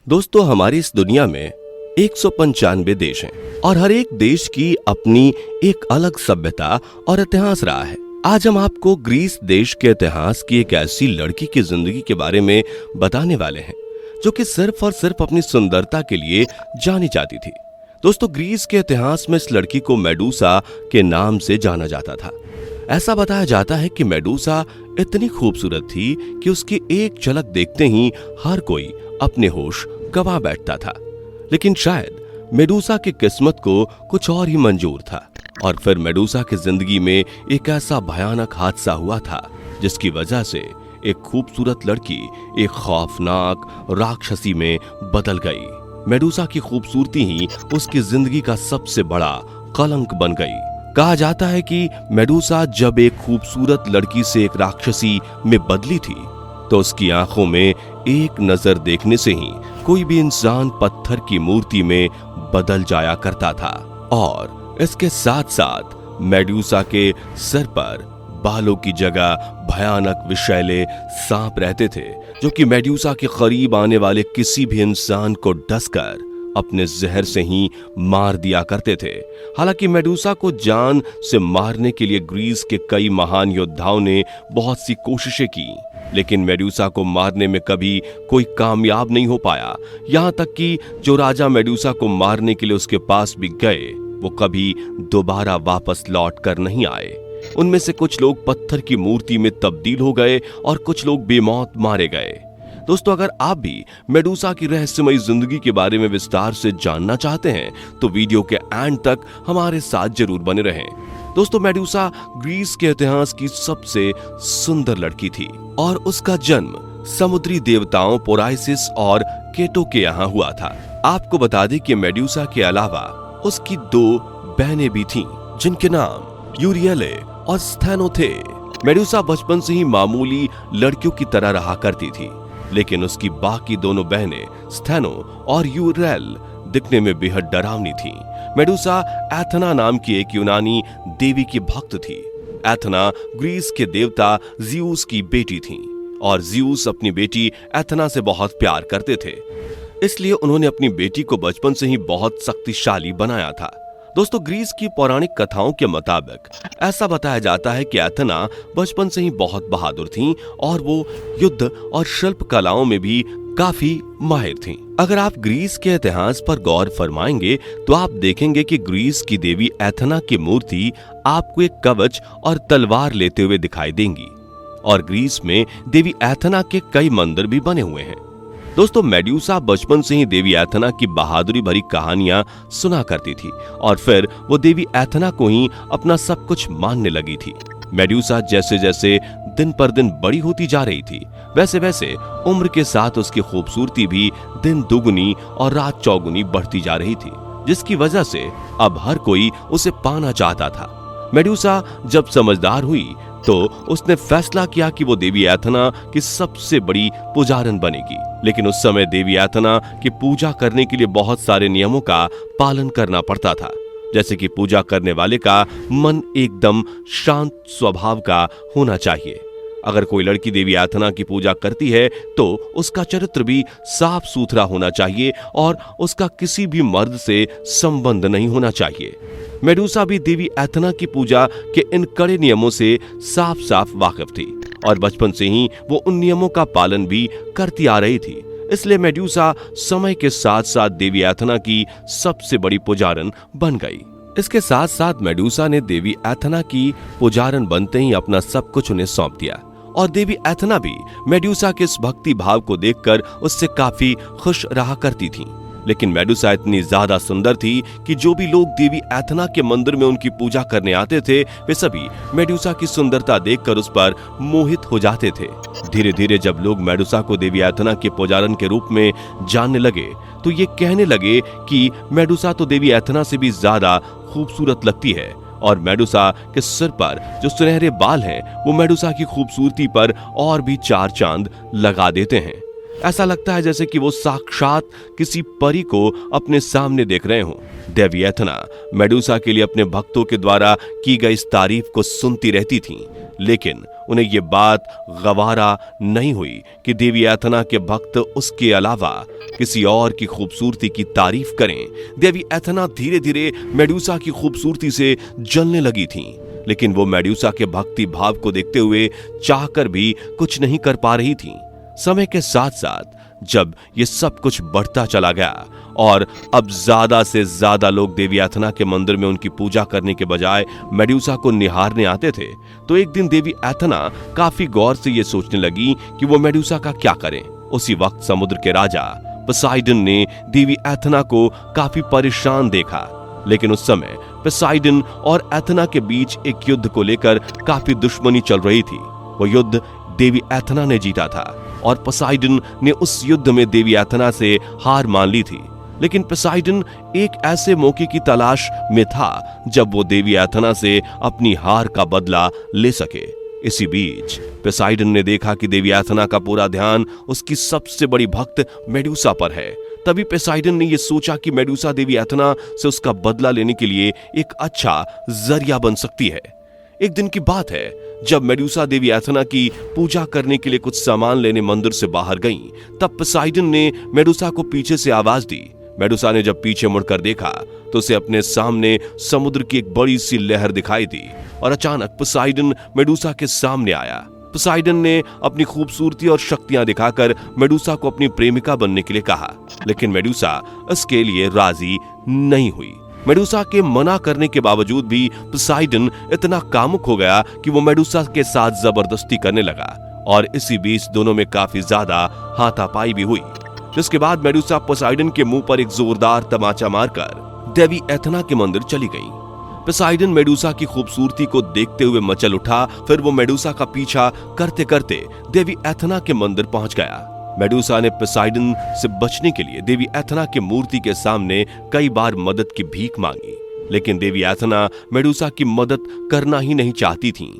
दोस्तों, हमारी इस दुनिया में 195 देश हैं और हर एक देश की अपनी एक अलग सभ्यता और इतिहास रहा है। आज हम आपको ग्रीस देश के इतिहास की एक ऐसी लड़की की जिंदगी के बारे में बताने वाले हैं जो कि सिर्फ और सिर्फ अपनी सुंदरता के लिए जानी जाती थी। दोस्तों, ग्रीस के इतिहास में इस लड़की को मेडूसा के नाम से जाना जाता था। ऐसा बताया जाता है कि मेडूसा इतनी खूबसूरत थी कि उसकी एक झलक देखते ही हर कोई अपने होश गवा बैठता था। लेकिन शायद मेडूसा की किस्मत को कुछ और ही मंजूर था और फिर मेडूसा की जिंदगी में एक ऐसा भयानक हादसा हुआ था जिसकी वजह से एक खूबसूरत लड़की एक खौफनाक राक्षसी में बदल गई। मेडूसा की खूबसूरती ही उसकी जिंदगी का सबसे बड़ा कलंक बन गई। कहा जाता है कि मेडूसा जब एक खूबसूरत लड़की से एक राक्षसी में बदली थी तो उसकी आंखों में एक नजर देखने से ही कोई भी इंसान पत्थर की मूर्ति में बदल जाया करता था। और इसके साथ साथ मेडूसा के सिर पर बालों की जगह भयानक विषैले सांप रहते थे जो कि मेडूसा के करीब आने वाले किसी भी इंसान को डसकर अपने जहर से ही मार दिया करते थे। हालांकि मेडूसा को जान से मारने के लिए ग्रीस के कई महान योद्धाओं ने बहुत सी कोशिशें की, लेकिन मेडूसा को मारने में कभी कोई कामयाब नहीं हो पाया। यहां तक कि जो राजा मेडूसा को मारने के लिए उसके पास भी गए वो कभी दोबारा वापस लौट कर नहीं आए। उनमें से कुछ लोग पत्थर की मूर्ति में तब्दील हो गए और कुछ लोग बेमौत मारे गए। दोस्तों, अगर आप भी मेडूसा की रहस्यमयी जिंदगी के बारे में विस्तार से जानना चाहते हैं तो वीडियो के एंड तक हमारे साथ जरूर बने रहें। दोस्तों, मेडूसा ग्रीस के इतिहास की सबसे सुंदर लड़की थी और उसका जन्म समुद्री देवताओं पोराइसिस और केटो के यहाँ हुआ था। आपको बता दें कि मेडूसा के अलावा उसकी 2 बहनें भी थीं जिनके नाम यूरियले और स्थैनो थे। मेडूसा बचपन से ही मामूली लड़कियों की तरह रहा करती थी, लेकिन उसकी बाकी दोनों बहनें स्थैनो और यूरेल दिखने में बेहद डरावनी थीं। मेडूसा एथना नाम की एक यूनानी देवी की भक्त थी। एथना ग्रीस के देवता ज़्यूस की बेटी थी और ज़्यूस अपनी बेटी एथना से बहुत प्यार करते थे, इसलिए उन्होंने अपनी बेटी को बचपन से ही बहुत शक्तिशाली बनाया था। दोस्तों, ग्रीस की पौराणिक कथाओं के मुताबिक ऐसा बताया जाता है कि एथना बचपन से ही बहुत बहादुर थीं और वो युद्ध और शिल्प कलाओं में भी काफी माहिर थीं। अगर आप ग्रीस के इतिहास पर गौर फरमाएंगे तो आप देखेंगे कि ग्रीस की देवी एथना की मूर्ति आपको एक कवच और तलवार लेते हुए दिखाई देंगी और ग्रीस में देवी एथना के कई मंदिर भी बने हुए हैं। दोस्तों, मेडूसा बचपन से ही देवी एथना की बहादुरी भरी कहानियां सुना करती थी और फिर वो देवी एथना को ही अपना सब कुछ मानने लगी थी। मेडूसा जैसे जैसे दिन पर दिन बड़ी होती जा रही थी वैसे वैसे उम्र के साथ उसकी खूबसूरती भी दिन दुगुनी और रात चौगुनी बढ़ती जा रही थी, जिसकी वजह से अब हर कोई उसे पाना चाहता था। मेडूसा जब समझदार हुई तो उसने फैसला किया कि वो देवी एथना की सबसे बड़ी पुजारन बनेगी। लेकिन उस समय देवी एथना की पूजा करने के लिए बहुत सारे नियमों का पालन करना पड़ता था, जैसे कि पूजा करने वाले का मन एकदम शांत स्वभाव का होना चाहिए। अगर कोई लड़की देवी एथना की पूजा करती है तो उसका चरित्र भी साफ सुथरा होना चाहिए और उसका किसी भी मर्द से संबंध नहीं होना चाहिए। मेडूसा भी देवी एथना की पूजा के इन कड़े नियमों से साफ साफ वाकिफ थी और बचपन से ही वो उन नियमों का पालन भी करती आ रही थी। इसलिए मेडूसा समय के साथ साथ देवी एथना की सबसे बड़ी पुजारन बन गई। इसके साथ साथ मेडूसा ने देवी एथना की पुजारन बनते ही अपना सब कुछ उन्हें सौंप दिया और देवी एथना भी मेडूसा के इस भक्ति भाव को देखकर उससे काफी खुश रहा करती थी। लेकिन मेडूसा इतनी ज्यादा सुंदर थी कि जो भी लोग देवी एथना के मंदिर में उनकी पूजा करने आते थे वे सभी मेडूसा की सुंदरता देखकर उस पर मोहित हो जाते थे। धीरे धीरे जब लोग मेडूसा को देवी एथना के पुजारन के रूप में जानने लगे तो ये कहने लगे कि मेडूसा तो देवी एथना से भी ज्यादा खूबसूरत लगती है और मेडूसा के सिर पर जो सुनहरे बाल हैं वो मेडूसा की खूबसूरती पर और भी 4 चांद लगा देते हैं। ऐसा लगता है जैसे कि वो साक्षात किसी परी को अपने सामने देख रहे हों। देवी एथना मेडूसा के लिए अपने भक्तों के द्वारा की गई इस तारीफ को सुनती रहती थीं, लेकिन उन्हें ये बात गवारा नहीं हुई कि देवी एथना के भक्त उसके अलावा किसी और की खूबसूरती की तारीफ करें। देवी एथना धीरे धीरे मेडुसा की खूबसूरती से जलने लगी थीं, लेकिन वो मेडुसा के भक्ति भाव को देखते हुए चाहकर भी कुछ नहीं कर पा रही थीं। समय के साथ साथ जब ये सब कुछ बढ़ता चला गया और अब ज्यादा से ज्यादा लोग देवी एथना के मंदिर में उनकी पूजा करने के बजाय मेडुसा को निहारने आते थे, तो एक दिन देवी एथना काफी गौर से ये सोचने लगी कि वो मेडुसा का क्या करें। उसी वक्त समुद्र के राजा पोसाइडन ने देवी एथना को काफी परेशान देखा, लेकिन उस समय पोसाइडन और एथना के बीच एक युद्ध को लेकर काफी दुश्मनी चल रही थी। वो युद्ध देवी एथना ने जीता था और पोसाइडन ने उस युद्ध में देवी एथना से हार मान ली थी। लेकिन पोसाइडन एक ऐसे मौके की तलाश में था जब वो देवी एथना से अपनी हार का बदला ले सके। इसी बीच पोसाइडन ने देखा कि देवी एथना का पूरा ध्यान उसकी सबसे बड़ी भक्त मेडुसा पर है। तभी पोसाइडन ने यह सोचा कि मेडुसा देवी एथना से उसका बदला लेने के लिए एक अच्छा जरिया बन सकती है। एक दिन की बात है जब मेडुसा देवी एथना की पूजा करने के लिए कुछ सामान लेने मंदिर से बाहर गईं, तब पोसाइडन ने मेडुसा को पीछे से आवाज दी। मेडुसा ने जब पीछे मुड़कर देखा तो उसे अपने सामने समुद्र की एक बड़ी सी लहर दिखाई दी और अचानक पोसाइडन मेडुसा के सामने आया। पोसाइडन ने अपनी खूबसूरती और शक्तियां दिखाकर मेडुसा को अपनी प्रेमिका बनने के लिए कहा, लेकिन मेडुसा इसके लिए राजी नहीं हुई। मेडुसा के मना करने के बावजूद भी पोसाइडन इतना कामुक हो गया कि वो मेडुसा के साथ जबरदस्ती करने लगा और इसी बीच दोनों में काफी ज्यादा हाथापाई भी हुई, जिसके बाद मेडुसा पोसाइडन के मुंह पर एक जोरदार तमाचा मारकर देवी एथना के मंदिर चली गई। पोसाइडन मेडुसा की खूबसूरती को देखते हुए मचल उठा। फिर वो मेडुसा का पीछा करते करते देवी एथना के मंदिर पहुंच गया। मेडुसा ने पोसाइडन से बचने के लिए देवी एथना की मूर्ति के सामने कई बार मदद की भीख मांगी, लेकिन देवी एथना मेडुसा की मदद करना ही नहीं चाहती थीं।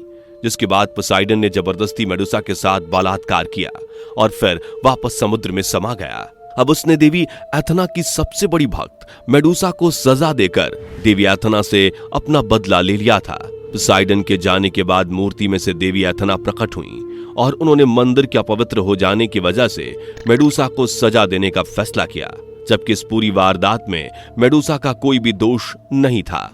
जिसके बाद पोसाइडन ने जबरदस्ती मेडुसा के साथ बलात्कार किया और फिर वापस समुद्र में समा गया। अब उसने देवी एथना की सबसे बड़ी भक्त मेडुसा को सजा देकर देवी एथना से अपना बदला ले लिया था। पोसाइडन के जाने के बाद मूर्ति में से देवी एथना प्रकट हुई और उन्होंने मंदिर के अपवित्र हो जाने की वजह से मेडुसा को सजा देने का फैसला किया, जबकि इस पूरी वारदात में मेडुसा का कोई भी दोष नहीं था।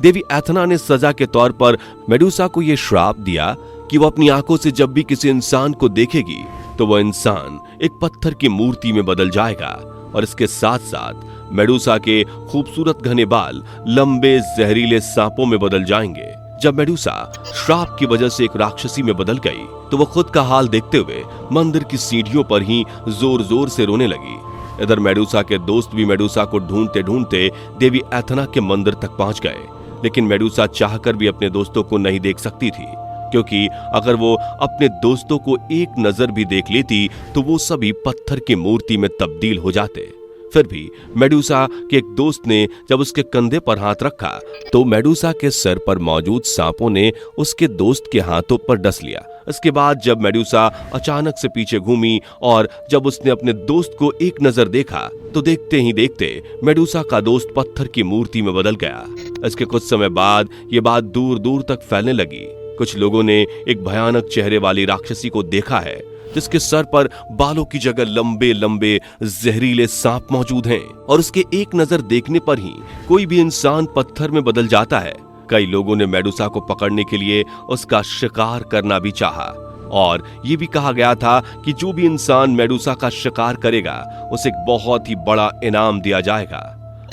देवी एथना ने सजा के तौर पर मेडुसा को यह श्राप दिया कि वो अपनी आंखों से जब भी किसी इंसान को देखेगी तो वह इंसान एक पत्थर की मूर्ति में बदल जाएगा और इसके साथ साथ मेडुसा के खूबसूरत घने बाल लंबे जहरीले सांपों में बदल जाएंगे। जब मेडुसा श्राप की वजह से एक राक्षसी में बदल गई तो वह खुद का हाल देखते हुए मंदिर की सीढ़ियों पर ही जोर जोर से रोने लगी। इधर मेडुसा के दोस्त भी मेडुसा को ढूंढते ढूंढते देवी एथना के मंदिर तक पहुंच गए, लेकिन मेडुसा चाहकर भी अपने दोस्तों को नहीं देख सकती थी, क्योंकि अगर वो अपने दोस्तों को एक नजर भी देख लेती तो वो सभी पत्थर की मूर्ति में तब्दील हो जाते। फिर भी मेडुसा के एक दोस्त ने जब उसके कंधे पर हाथ रखा तो मेडुसा के सर पर मौजूद सांपों ने उसके दोस्त के हाथों पर डस लिया। इसके बाद जब मेडुसा अचानक से पीछे घूमी और जब उसने अपने दोस्त को एक नजर देखा तो देखते ही देखते मेडुसा का दोस्त पत्थर की मूर्ति में बदल गया। इसके कुछ समय बाद ये बात दूर दूर तक फैलने लगी। कुछ लोगों ने एक भयानक चेहरे वाली राक्षसी को देखा है जिसके सर पर बालों की जगह लंबे लंबे जहरीले सांप मौजूद हैं और उसके एक नजर देखने पर ही कोई भी इंसान पत्थर में बदल जाता है। कई लोगों ने मेडुसा को पकड़ने के लिए उसका शिकार करना भी चाहा और ये भी कहा गया था कि जो भी इंसान मेडुसा का शिकार करेगा उसे एक बहुत ही बड़ा इनाम दिया जाएगा।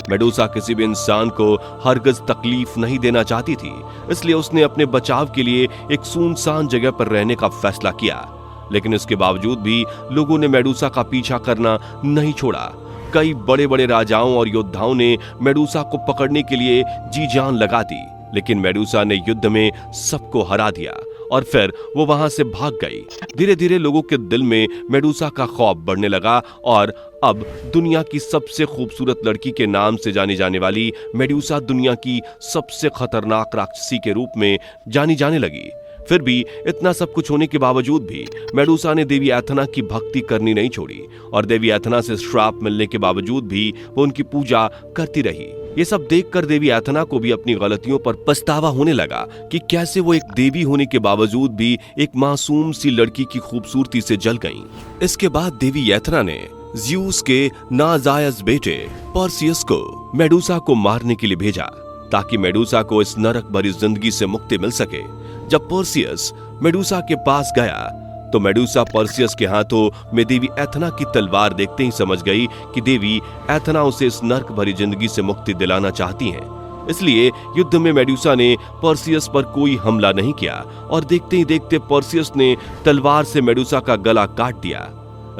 मेडुसा किसी भी इंसान को हरगिज तकलीफ नहीं देना चाहती थी, इसलिए उसने अपने बचाव के लिए एक सुनसान जगह पर रहने का फैसला किया। लेकिन इसके बावजूद भी लोगों ने मेडुसा का पीछा करना नहीं छोड़ा। कई बड़े बड़े राजाओं और योद्धाओं ने मेडुसा को पकड़ने के लिए जी जान लगा दी, लेकिन मेडुसा ने युद्ध में सबको हरा दिया और फिर वो वहां से भाग गई। धीरे धीरे लोगों के दिल में मेडुसा का खौफ बढ़ने लगा और अब दुनिया की सबसे खूबसूरत लड़की के नाम से जानी जाने वाली मेडुसा दुनिया की सबसे खतरनाक राक्षसी के रूप में जानी जाने लगी। फिर भी इतना सब कुछ होने के बावजूद भी मेडुसा ने देवी एथना की भक्ति करनी नहीं छोड़ी और देवी एथना से श्राप मिलने के बावजूद भी वो उनकी पूजा करती रही। ये सब देखकर देवी एथना को भी अपनी गलतियों पर पछतावा होने लगा कि कैसे वो एक देवी होने के बावजूद भी एक मासूम सी लड़की की खूबसूरती से जल गईं। इसके बाद देवी एथना ने ज़्यूस के नाजायज बेटे पर्सियस को मेडुसा को मारने के लिए भेजा ताकि मेडुसा को इस नरक भरी जिंदगी से मुक्ति मिल सके। जब पर्सियस मेडुसा के पास गया तो मेडुसा पर्सियस के हाथों में देवी एथना की तलवार देखते ही समझ गई कि देवी एथना उसे इस नरक भरी जिंदगी से मुक्ति दिलाना चाहती हैं। इसलिए युद्ध में मेडुसा ने पर्सियस पर कोई हमला नहीं किया और देखते ही देखते पर्सियस ने तलवार से मेडुसा का गला काट दिया।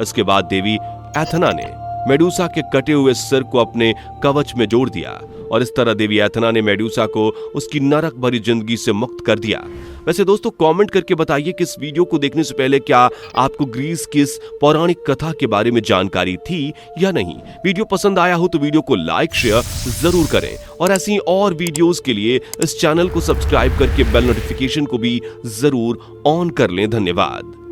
इसके बाद देवी एथना ने मेडुसा के कटे हुए सिर को अपने कवच में जोड़ दिया और इस तरह देवी एथना ने मेडुसा को उसकी नरक भरी जिंदगी से मुक्त कर दिया। वैसे दोस्तों कमेंट करके बताइए कि इस वीडियो को देखने से पहले क्या आपको ग्रीस की इस पौराणिक कथा के बारे में जानकारी थी या नहीं। वीडियो पसंद आया हो तो वीडियो को लाइक शेयर जरूर करें और ऐसी और वीडियोस के लिए इस चैनल को सब्सक्राइब करके बेल नोटिफिकेशन को भी जरूर ऑन कर लें। धन्यवाद।